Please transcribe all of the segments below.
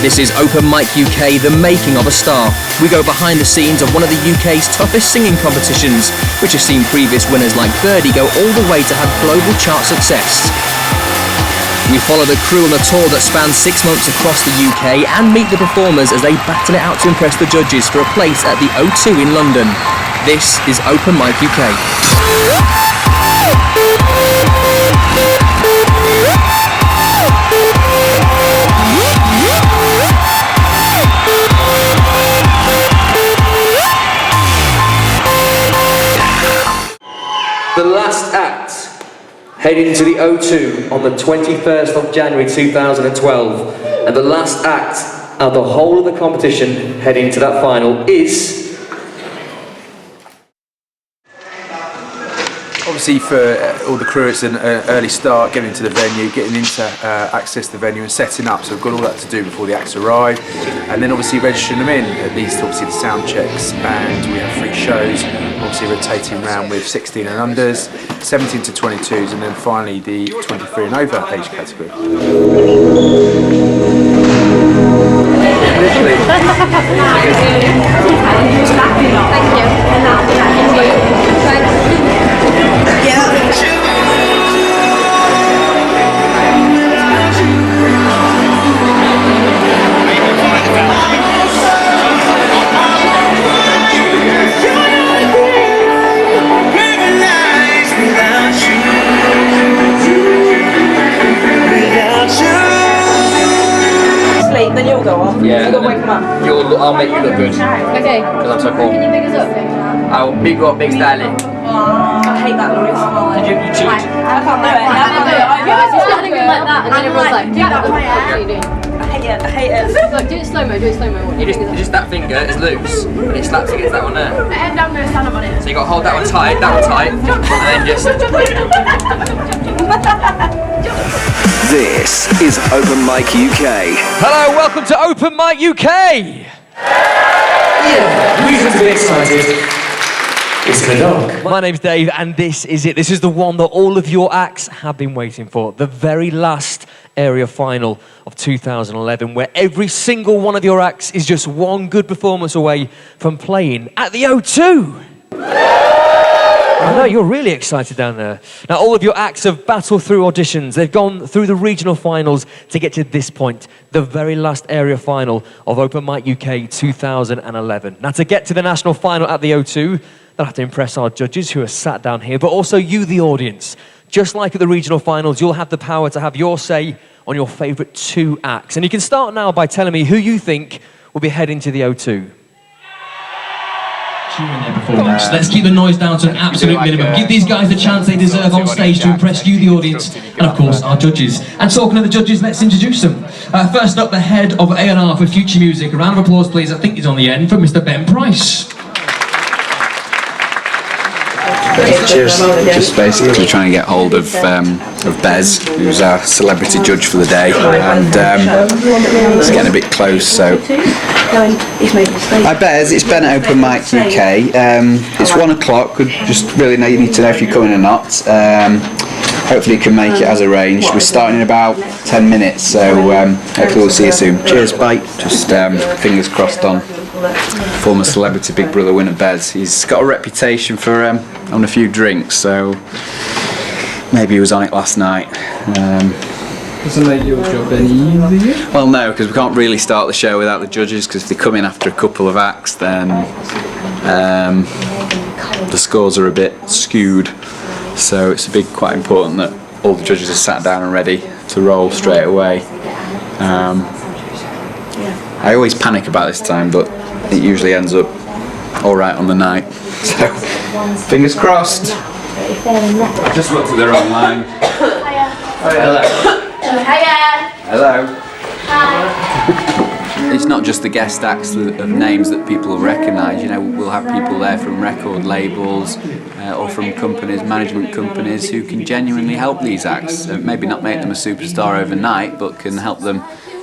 This is Open Mic UK, the making of a star. We go behind the scenes of one of the UK's toughest singing competitions, which has seen previous winners like Birdie go all the way to have global chart success. We follow the crew on the tour that spans 6 months across the UK and meet the performers as they battle it out to impress the judges for a place at the O2 in London. This is Open Mic UK. The last act heading into the O2 on the 21st of January 2012, and the last act of the whole of the competition heading to that final is... Obviously for all the crew it's an early start, getting into the venue, getting into access to the venue and setting up, so we've got all that to do before the acts arrive, and then obviously registering them in, at least obviously the sound checks, and we have 3 shows, obviously rotating around with 16 and unders, 17 to 22s, and then finally the 23 and over age category. Then you'll go off. Yeah. So you'll wake them up. I'll make you look good. Okay. Because I'm so cool. Can you pick us up? I'll big you up, big styling. I hate that noise. Did you cheat? I can't do it. I can't do it. You guys just got to go like that, and then everyone's like, do that. What are you doing? I hate it. I hate it. Look, do it slow mo. Do it slow mo. Just that finger is loose, and it slaps against that one there. And I'm going to stand up on it. So you got to hold that one tight, and then just. This is Open Mic UK. Hello, welcome to Open Mic UK. Yeah, reason to be excited. It's in the dark. My name's Dave, and this is it. This is the one that all of your acts have been waiting for. The very last area final of 2011, where every single one of your acts is just one good performance away from playing at the O2. I know, you're really excited down there. Now, all of your acts have battled through auditions. They've gone through the regional finals to get to this point, the very last area final of Open Mic UK 2011. Now, to get to the national final at the O2, they'll have to impress our judges who are sat down here, but also you, the audience. Just like at the regional finals, you'll have the power to have your say on your favourite 2 acts. And you can start now by telling me who you think will be heading to the O2. During their performance. Let's keep the noise down to an absolute minimum. Give these guys the chance they deserve on stage to impress you, the audience, and of course our judges. And talking to the judges, let's introduce them. First up, the head of A&R for Future Music. A round of applause, please. I think he's on the end, for Mr. Ben Price. Cheers. Just basically trying to get hold of Bez, who's our celebrity judge for the day, and it's getting a bit close, so... Hi Bez, it's Ben at Open Mic UK. It's 1 o'clock, just really need to know if you're coming or not. Hopefully you can make it as arranged. We're starting in about 10 minutes, so hopefully we'll see you soon. Cheers, bye. Just fingers crossed on former Celebrity Big Brother winner Bez. He's got a reputation for on a few drinks, so maybe he was on it last night. Doesn't make your job any easier? Well, no, because we can't really start the show without the judges, because if they come in after a couple of acts, then the scores are a bit skewed. So it's quite important that all the judges are sat down and ready to roll straight away. I always panic about this time, but it usually ends up all right on the night. So, fingers crossed. I just looked at their online. Hello. Hello. Hi. It's not just the guest acts of names that people will recognise. You know, we'll have people there from record labels or from companies, management companies, who can genuinely help these acts. Maybe not make them a superstar overnight, but can help them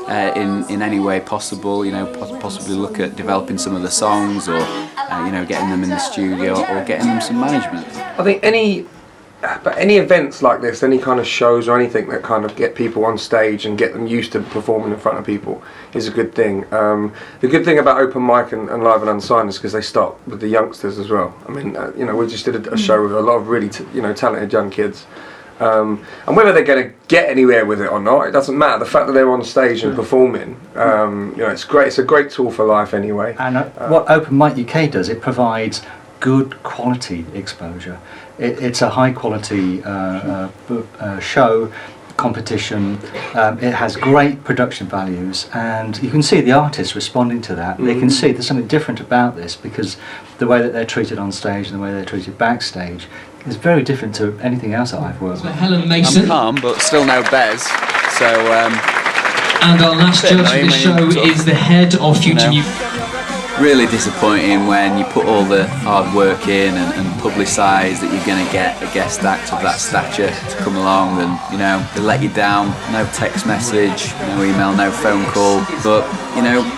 in any way possible. You know, possibly look at developing some of the songs, or you know, getting them in the studio, or getting them some management. I think any But any events like this, any kind of shows or anything that kind of get people on stage and get them used to performing in front of people is a good thing. The good thing about open mic and live and unsigned is because they start with the youngsters as well. I mean, you know, we just did a show with a lot of really talented young kids. And whether they're going to get anywhere with it or not, it doesn't matter. The fact that they're on stage and performing, you know, it's great. It's a great tool for life anyway. And what Open Mic UK does, it provides good quality exposure. It's a high quality show, competition. It has great production values, and you can see the artists responding to that. They can see there's something different about this, because the way that they're treated on stage and the way they're treated backstage is very different to anything else that I've worked with. Helen Mason. I'm calm, but still no Bez. So. And our last judge for this show is the head of Future New. Really disappointing when you put all the hard work in and publicise that you're going to get a guest act of that stature to come along, and you know they let you down. No text message, no email, no phone call. But you know, you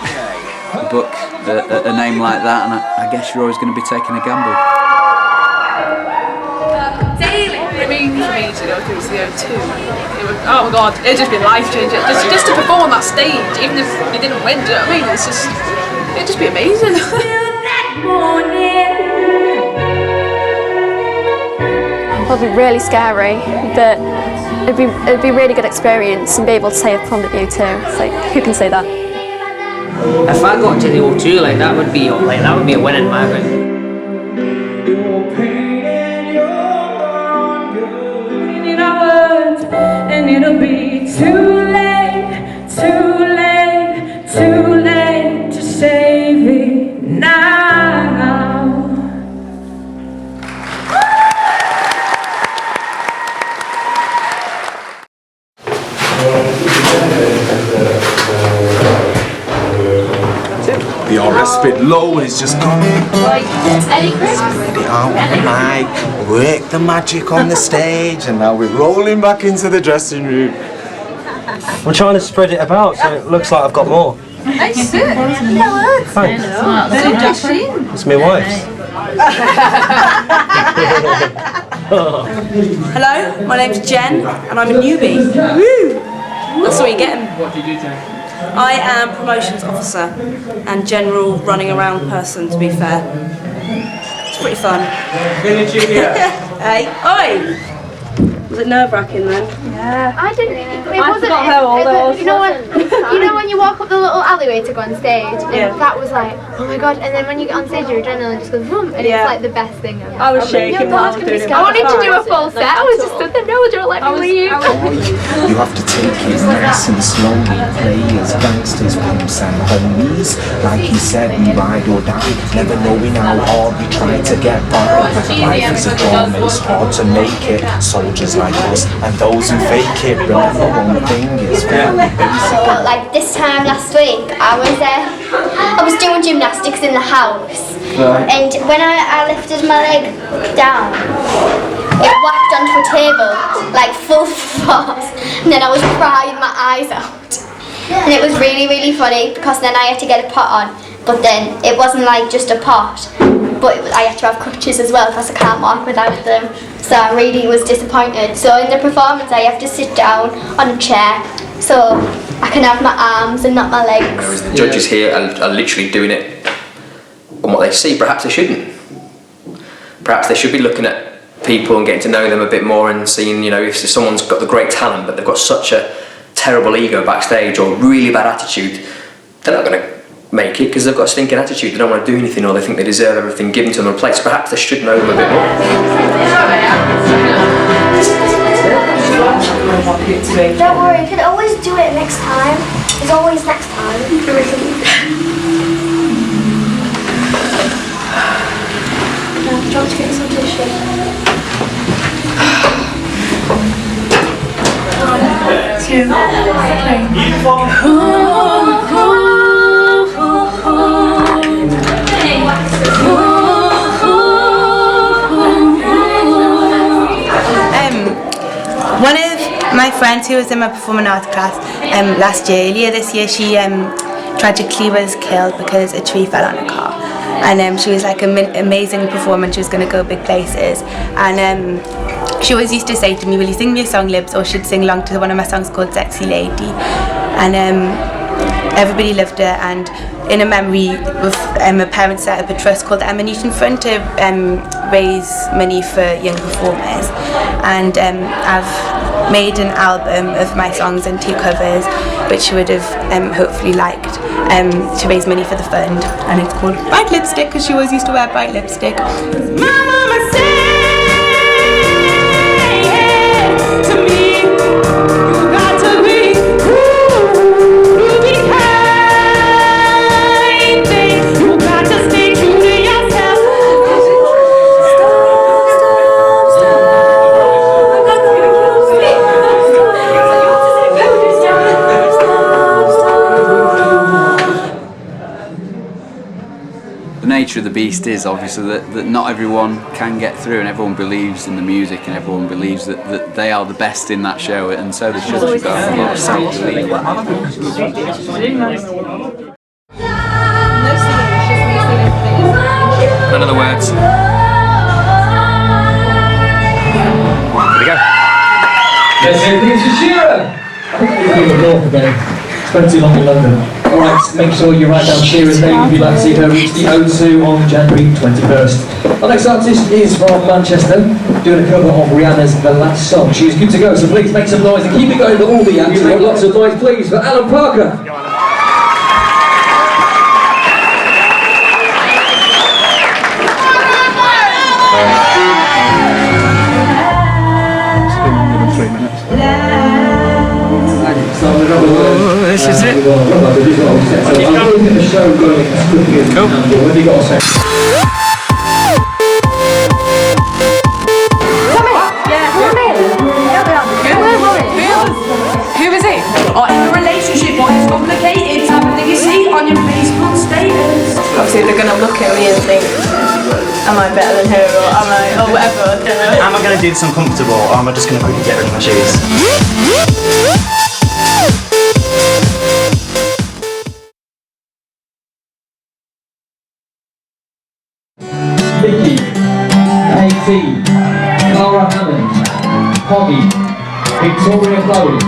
book a name like that, and I guess you're always going to be taking a gamble. I mean, for me to go through to the O2, oh my god, it'd just be life changing. Just to perform on that stage, even if you didn't win, do you know what I mean? It's just. It'd just be amazing. Probably really scary, but it'd be a really good experience and be able to say I've performed at U2. It's like, who can say that? If I got to the O2, like that would be a win in my book. And it'll be too late to save it now. The RS bit low and it's just gone. Like Eddie Chris. Spread it out on the mic, work the magic on the stage, and now we're rolling back into the dressing room. I'm trying to spread it about so it looks like I've got more. Hey, sit. Thanks. It's my wife's. Hello, my name's Jen and I'm a newbie. Woo! That's what you're getting. What do you do, Jen? I am promotions officer and general running around person, to be fair. It's pretty fun. Hey, oi! Was it nerve-wracking then? Yeah. I didn't. It wasn't. how old I was. You know when you walk up the little alleyway to go on stage, and that was like, oh my god. And then when you get on stage, your adrenaline just goes boom, and it's like the best thing ever. I was shaking. I wanted to do a full set. I was just stood there. No, don't let me leave. You have to take it nice and slowly. Players, gangsters, pimps and homies. Like he said, we ride or die, never knowing how hard we try to get by. Life is a drama, it's hard to make it. Soldiers like us and those who fake it. Remember one thing, it's very basic. But like this time last week, I was doing gymnastics in the house, and when I lifted my leg down, it whacked onto a table like full force, and then I was crying my eyes out, and it was really, really funny because then I had to get a pot on, but then it wasn't like just a pot, but I had to have crutches as well because I can't walk without them. So I really was disappointed. So in the performance I have to sit down on a chair so I can have my arms and not my legs. Whereas the judges here are literally doing it on what they see. Perhaps they shouldn't. Perhaps they should be looking at people and getting to know them a bit more and seeing, you know, if someone's got the great talent but they've got such a terrible ego backstage or really bad attitude, they're not going to make it because they've got a stinking attitude. They don't want to do anything, or they think they deserve everything given to them on a plate. So perhaps they should know them a bit more. Don't worry, you can always do it next time. There's always next time. Do you want to get some tissue? 1, 2, 3. One of my friends who was in my performing arts class earlier this year, she tragically was killed because a tree fell on her car. And she was like an amazing performer, she was going to go big places. And she always used to say to me, will you sing me a song, Libs? Or she'd sing along to one of my songs called Sexy Lady. And everybody loved her, and in a memory of my parents set up a trust called the Emma Newton Fund to raise money for young performers, and I've made an album of my songs and 2 covers which you would have hopefully liked, to raise money for the fund, and it's called Bright Lipstick because she always used to wear bright lipstick. My mama said to me, you got to be cool, be kind, you got to stay true to yourself. The nature of the beast is obviously that not everyone can get through, and everyone believes in the music, and everyone believes that they are the best in that show, and so the judges got a lot of self-belief. None of the words. Here we go. Let's hear things for Shearer. I think we're going to North again. Spent too long in London. Alright, make sure you write down Shearer's name if you'd like to see her reach the O2 on January 21st. Our next artist is from Manchester, doing a cover of Rihanna's The Last Song. She's good to go, so please make some noise and keep it going for all the acts. Make lots of noise, please, for Alan Parker. This is it. Cool. Who is it? Oh, in a relationship, what is complicated? Something you see on your Facebook status. Obviously they're going to look at me and think, am I better than her, or whatever, I don't know. Am I going to do this uncomfortable, or am I just going to quickly get rid of my shoes? Vicky, KT, Cara Hammond, Hoggy, Victoria Chloe.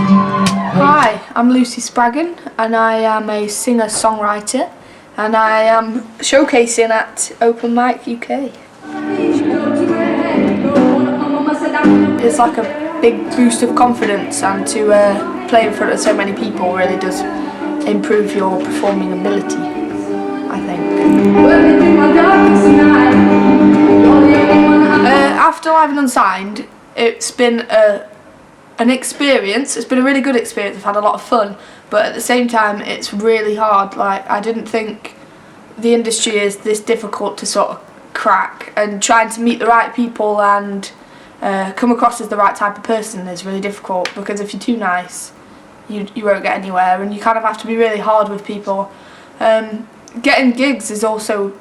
Hi, I'm Lucy Spraggan, and I am a singer-songwriter, and I am showcasing at Open Mic UK. It's like a big boost of confidence, and to play in front of so many people really does improve your performing ability, I think. After Live and Unsigned, it's been an experience. It's been a really good experience. I've had a lot of fun, but at the same time it's really hard. Like, I didn't think the industry is this difficult to sort of crack, and trying to meet the right people and come across as the right type of person is really difficult, because if you're too nice you won't get anywhere, and you kind of have to be really hard with people. Getting gigs is also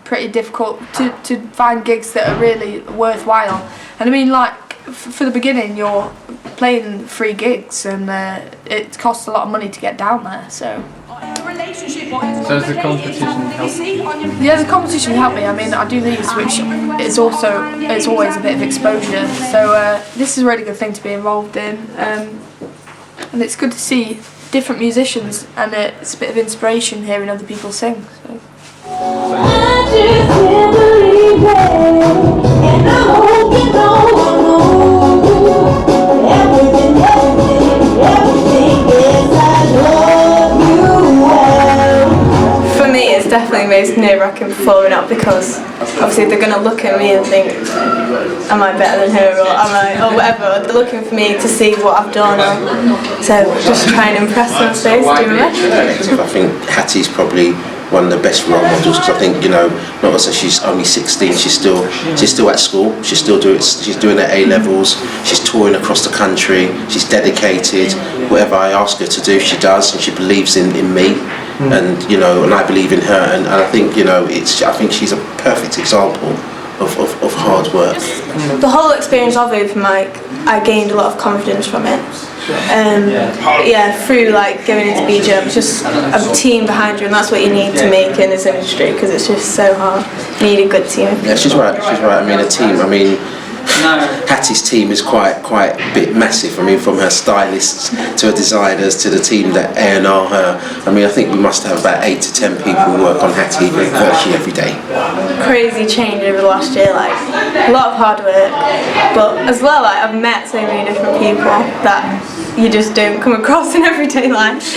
pretty difficult to find gigs that are really worthwhile. And I mean, like, for the beginning you're playing free gigs, and it costs a lot of money to get down there, so. So does the competition help? Yeah, the competition helped me. I mean, I do these, which it's always a bit of exposure, so this is a really good thing to be involved in, and it's good to see different musicians, and it's a bit of inspiration hearing other people sing. So. I just can't believe it, and I hope you know everything is I love you well. For me, it's definitely most nerve-wracking performing up, because obviously they're going to look at me and think, am I better than her, or whatever. They're looking for me to see what I've done, so just try and impress them, so do my best. I think Hattie's probably one of the best role models, because I think, you know, not as she's only 16, she's still at school, she's doing her A levels, she's touring across the country, she's dedicated. Whatever I ask her to do, she does, and she believes in me, and you know, and I believe in her, and I think, you know, I think she's a perfect example of hard work. The whole experience of open mic, I gained a lot of confidence from it. Through like going into BJ, just a team behind you, and that's what you need to make in this industry, because it's just so hard. You need a good team. Yeah, she's right. I mean, a team. I mean, Hattie's team is quite a bit massive. I mean, from her stylists to her designers to the team that A&R her. I mean, I think we must have about 8 to 10 people who work on Hattie virtually every day. Crazy change over the last year, like a lot of hard work, but as well, like I've met so many different people that you just don't come across in everyday life.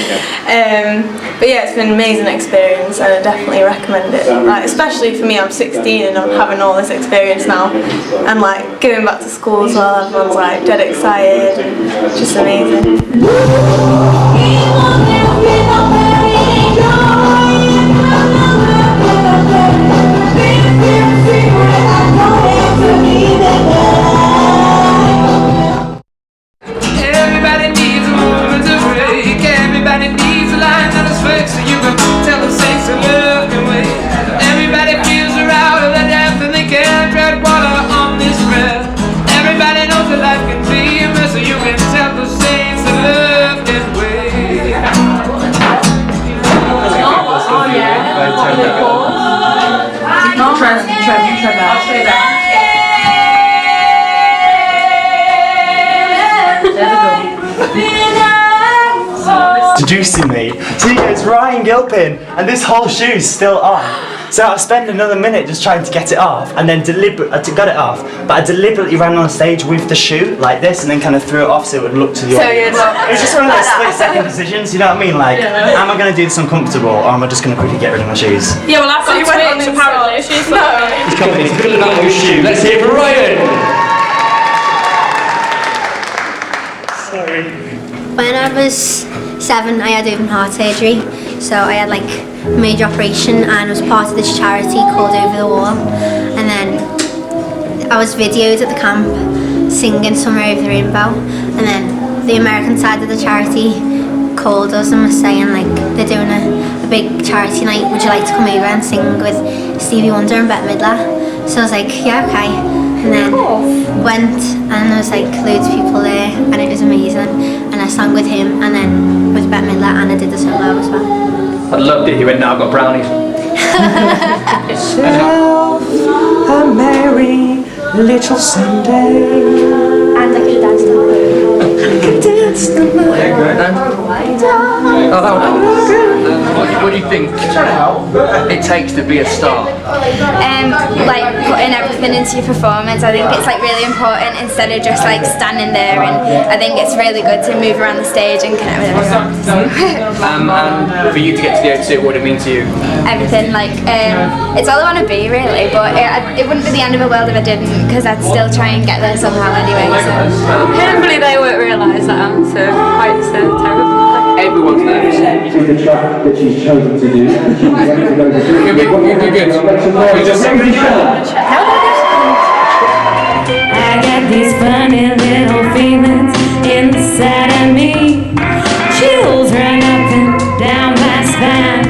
But yeah, it's been an amazing experience, and I definitely recommend it. Like, especially for me, I'm 16 and I'm having all this experience now, and like going back to school as well. Everyone's like dead excited, and just amazing. Everybody needs a moment to break. Everybody needs a line on his face so you can tell them say some love and wait. Everybody feels they're out of their depth and they can't tread water on this breath. Everybody knows that life can be a mess so you can tell them say some love and wait. Oh yeah. Try that. I'll say that. Introducing me. So he goes, Ryan Gilpin, and this whole shoe's still on. So I spent another minute just trying to get it off, and then I got it off, but I deliberately ran on stage with the shoe like this, and then kind of threw it off so it would look to the audience. It was just one of those split-second decisions, you know what I mean? Like, am I going to do this uncomfortable, or am I just going to quickly get rid of my shoes? Yeah, well, after you went on apparently. She's He's coming in, he's good about your shoe. Let's hear it for Ryan! Sorry. When I was 7, I had open heart surgery, so I had like a major operation and was part of this charity called Over the Wall. And then I was videoed at the camp singing Somewhere Over the Rainbow, and then the American side of the charity called us and was saying like they're doing a big charity night, would you like to come over and sing with Stevie Wonder and Bette Midler? So I was like, yeah, okay. And then went, and there was like loads of people there, and it was amazing. And I sang with him, and then with Bette Midler, and I did the solo as well. I loved it. He went, now I've got brownies. A merry little Sunday. And I could dance the I could dance the Oh, that one. What do you think it takes to be a star? Like putting everything into your performance. I think it's like really important instead of just like standing there, and I think it's really good to move around the stage and connect with everyone. And for you to get to the O2, what would it mean to you? Everything, like it's all I want to be really, but it wouldn't be the end of the world if I didn't, because I'd still try and get there somehow anyway. So hopefully they won't realise that answer quite so terrible. Everyone's nervous. The track that she's chosen to do. You'll be good. You just I get these funny little feelings inside of me. Chills run up and down my spine.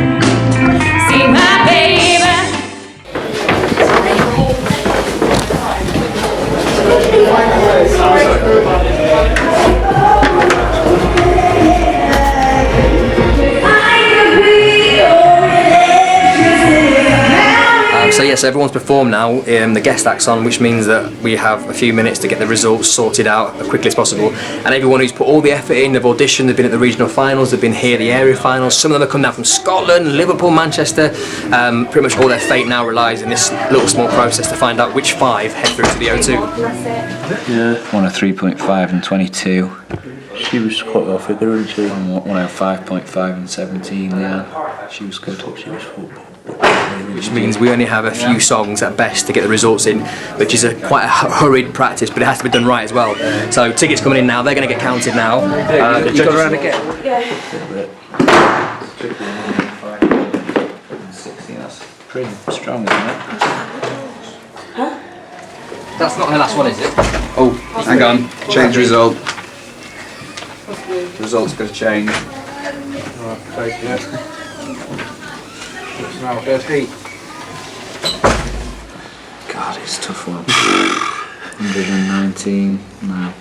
See my baby. So yes, everyone's performed now. The guest act's on, which means that we have a few minutes to get the results sorted out as quickly as possible. And everyone who's put all the effort in, they've auditioned, they've been at the regional finals, they've been here at the area finals. Some of them have come down from Scotland, Liverpool, Manchester. Pretty much all their fate now relies in this little small process to find out which 5 head through to the O2. Yeah. Won a 3.5 and 22. She was quite well figure, wasn't she? Won a 5.5 and 17. Yeah, she was good. She was football. Which means we only have a few songs at best to get the results in, which is quite a hurried practice, but it has to be done right as well. So tickets coming in now, they're going to get counted now. You got around again? Yeah. 16, that's pretty strong, isn't it? Huh? That's not her last one, is it? Oh, hang on, change result. The result's going to change. Now, there's heat. God, it's a tough one. 119, no.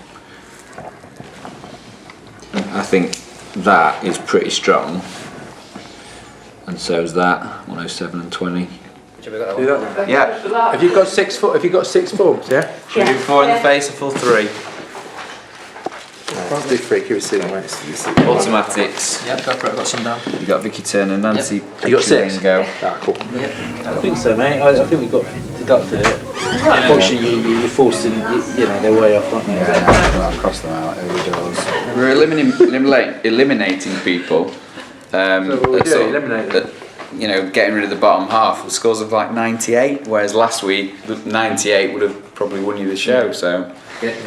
I think that is pretty strong. And so is that, 107 and 20. Do that. Yeah. Have you got 6 foot? Have you got 6 forms? Yeah. Should we do 4 in the face, a full 3? Let's do 3. Keep it sitting, mate. Automatics. Yep, go for it. I've got some down. You got Vicky Turner, Nancy. You got 6. Go. Ah, cool. I think so, mate. I think we got deducted it. Unfortunately, you're forced to, they're way off, aren't they? Yeah, I'll cross them out. We're eliminating people. Getting rid of the bottom half with scores of like 98, whereas last week 98 would have probably won you the show. So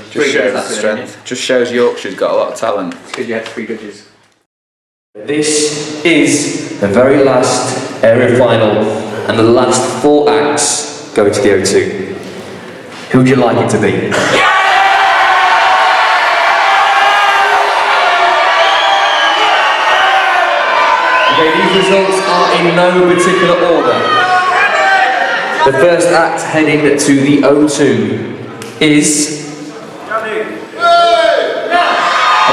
just shows strength. Just shows Yorkshire's got a lot of talent. Because you had 3 judges. This is the very last area final, and the last 4 acts go to the O2. Who would you like it to be? Okay, these results are in no particular order. The first act heading to the O2 is... I'm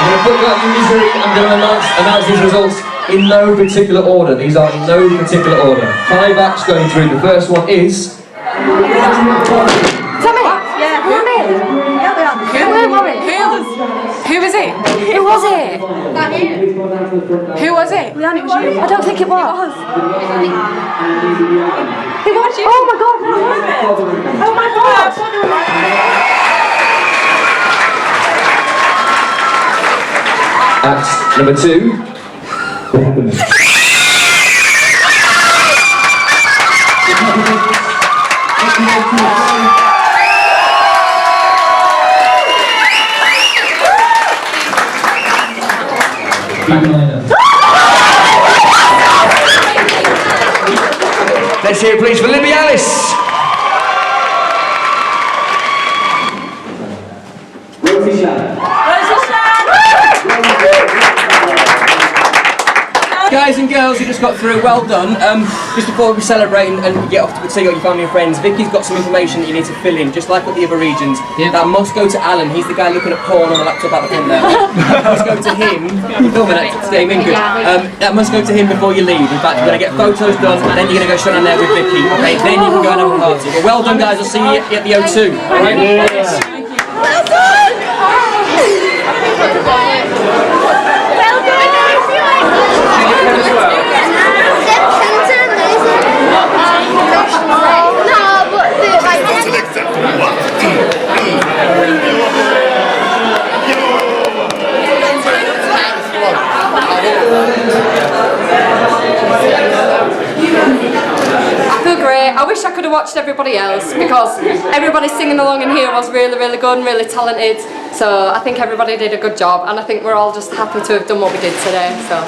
going to put that in misery. I'm going to announce these results in no particular order. These are in no particular order. 5 acts going through. The first one is... Who was it? Who was it? Who was it? Leanne, it was you. I don't think it was. It was you. Oh my god, no. Oh my god. Act number 2. Let's hear it please for Libby Alice. Guys and girls who just got through, well done. Just before we celebrate and get off to see your family and friends, Vicky's got some information that you need to fill in, just like with the other regions. Yep. That must go to Alan. He's the guy looking at porn on the laptop out the front there. That must go to him. You're filming that, Damien, good. That must go to him before you leave. In fact, you're going to get photos done, and then you're going to go straight on there with Vicky. Okay, then you can go and have a party. But well done, guys. I'll see you at the O2. All right? Well done! I feel great. I wish I could have watched everybody else because everybody singing along in here was really, really good and really talented. So I think everybody did a good job, and I think we're all just happy to have done what we did today. So,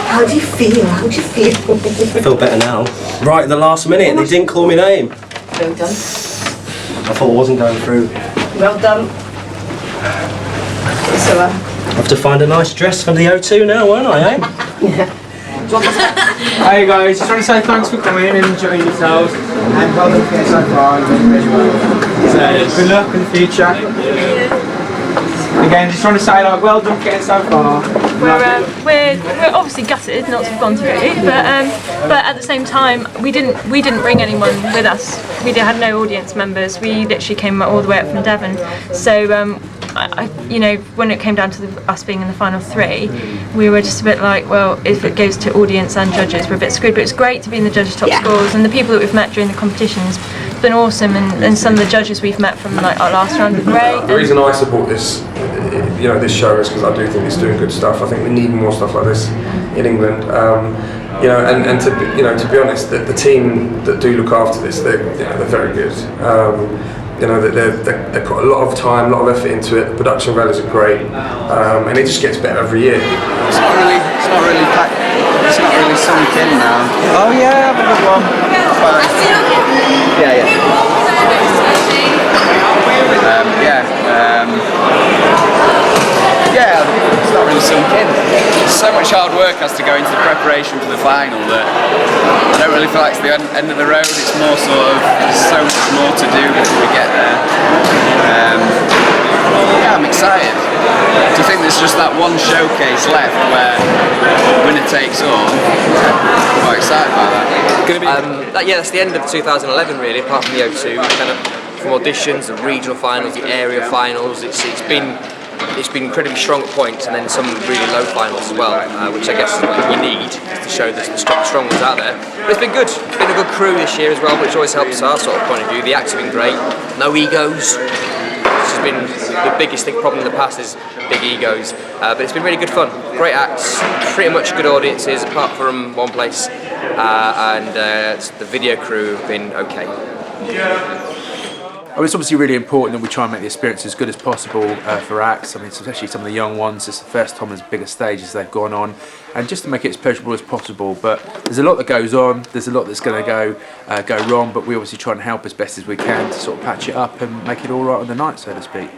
how do you feel? How do you feel? I feel better now. Right at the last minute, they didn't call my name. Well done. I thought I wasn't going through. Well done. So, I have to find a nice dress for the O2 now, won't I, eh? Yeah. Hey guys, just want to say thanks for coming and enjoying yourselves. And well done for getting so far. So, good luck in the future. Again, just want to say well done for getting so far. We're obviously gutted not to have gone through, but at the same time we didn't bring anyone with us. We had no audience members. We literally came all the way up from Devon. So when it came down to us being in the final 3, we were just a bit like, well, if it goes to audience and judges, we're a bit screwed. But it's great to be in the judges' top scores, and the people that we've met during the competitions have been awesome, and some of the judges we've met from our last round are great. The reason I support this, this show is because I do think it's doing good stuff. I think we need more stuff like this in England. And to be honest, the team that do look after this, they're very good. They've put a lot of time, a lot of effort into it. The production values are great, and it just gets better every year. It's not really sunk in now. Oh yeah, have a good one. It's not really sunk in. So much hard work has to go into the preparation for the final that I don't really feel like it's the end of the road. It's more sort of, there's so much more to do before we get there. I'm excited. Do you think there's just that one showcase left where winner takes all? I'm quite excited by that. Yeah, that's the end of 2011 really, apart from the O2. Kind of from auditions, the regional finals, the area finals. It's been incredibly strong at points, and then some really low finals as well, which I guess is what you need to show the strong ones out there. But it's been good. It's been a good crew this year as well, which always helps our sort of point of view. The acts have been great. No egos. Which has been the biggest problem in the past is big egos. But it's been really good fun. Great acts, pretty much good audiences apart from one place, and the video crew have been okay. It's obviously really important that we try and make the experience as good as possible for acts. I mean, especially some of the young ones. It's the first time as bigger stages they've gone on, and just to make it as pleasurable as possible. But there's a lot that goes on. There's a lot that's going to go wrong. But we obviously try and help as best as we can to sort of patch it up and make it all right on the night, so to speak.